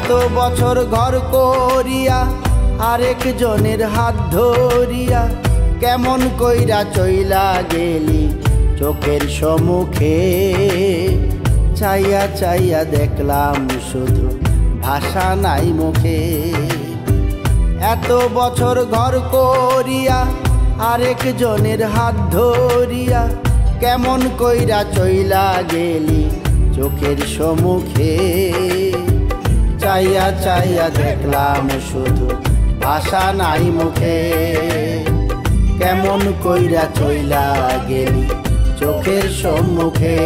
এত বছর ঘর করিয়া আরেক জনের হাত ধরিয়া কেমন কইরা চইলা গেলি চোখের সম্মুখে। চাইয়া চাইয়া দেখলাম শুধু ভাষা নাই মুখে। এত বছর ঘর করিয়া আরেক জনের হাত ধরিয়া কেমন কইরা চইলা গেলি চোখের সম্মুখে। চাইয়া চাইয়া দেখলাম শুধু ভাষা নাই মুখে। কেমন কইরা চইলা গেলি চোখের সম্মুখে।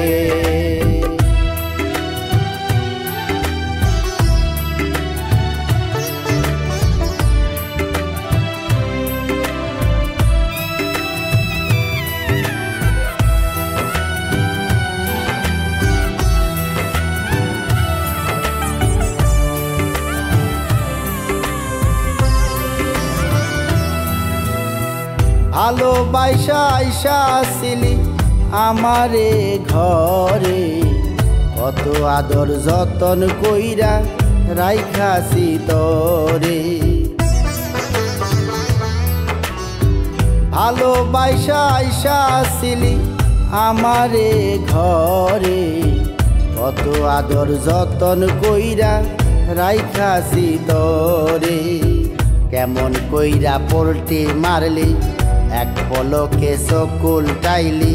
ভালোবাসা আইসা আসিলি আমারে ঘরে, কত আদর যতন কইরা রাইখাছি তরে। ভালোবাসা আইসা আসিলি আমারে ঘরে, কত আদর যতন কইরা রাইখাছি তরে। কেমন কইরা পোল্টি মারলি এক পলকে চকুল টাইলি,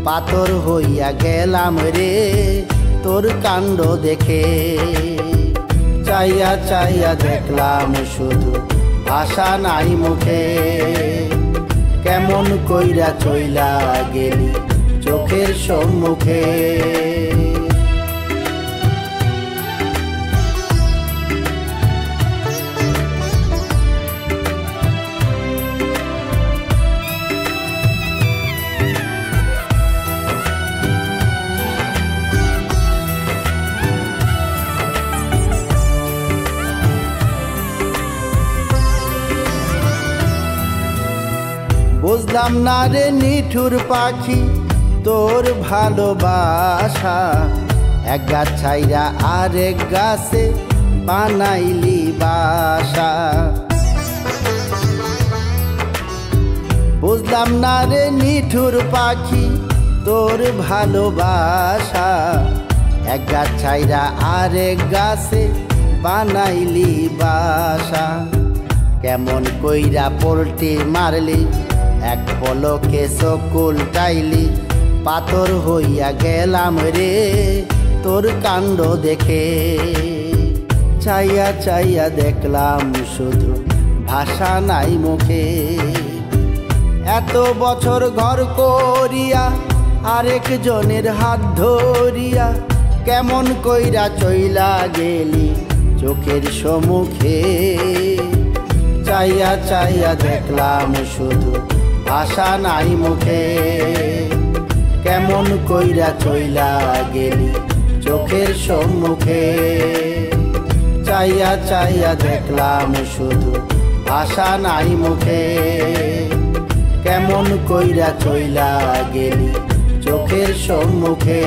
পাথর হইয়া গেলাম রে তোর কাণ্ড দেখে। চাইয়া চাইয়া দেখলাম শুধু ভাষা নাই মুখে। কেমন কইরা চইলা গেলি চোখের সম্মুখে। বুঝলাম না রে নিঠুর পাখি তোর ভালোবাসা, এক গাছ ছাইরা আরেক গাছে বানাইলি বাসা। বুঝলাম না রে নিঠুর পাখি তোর ভালোবাসা, এক গাছ ছাইরা আরেক গাছে বানাইলি বাসা। কেমন কইরা পোল্টি মারলি এক পলকে চকুল টাইলি, পাথর হইয়া গেলাম রে তোর কাণ্ড দেখে। চাইয়া চাইয়া দেখলাম শুধু ভাষা নাই মুখে। এত বছর ঘর করিয়া আরেক জনের হাত ধরিয়া কেমন কইরা চইলা গেলি চোখের সম্মুখে। চাইয়া চাইয়া দেখলাম শুধু ভাষা নাই মুখে। কেমন কইরা চইলা গেলি চোখের সম্মুখে। চাইয়া চাইয়া দেখলাম শুধু ভাষা নাই মুখে। কেমন কইরা চইলা গেলি চোখের সম্মুখে।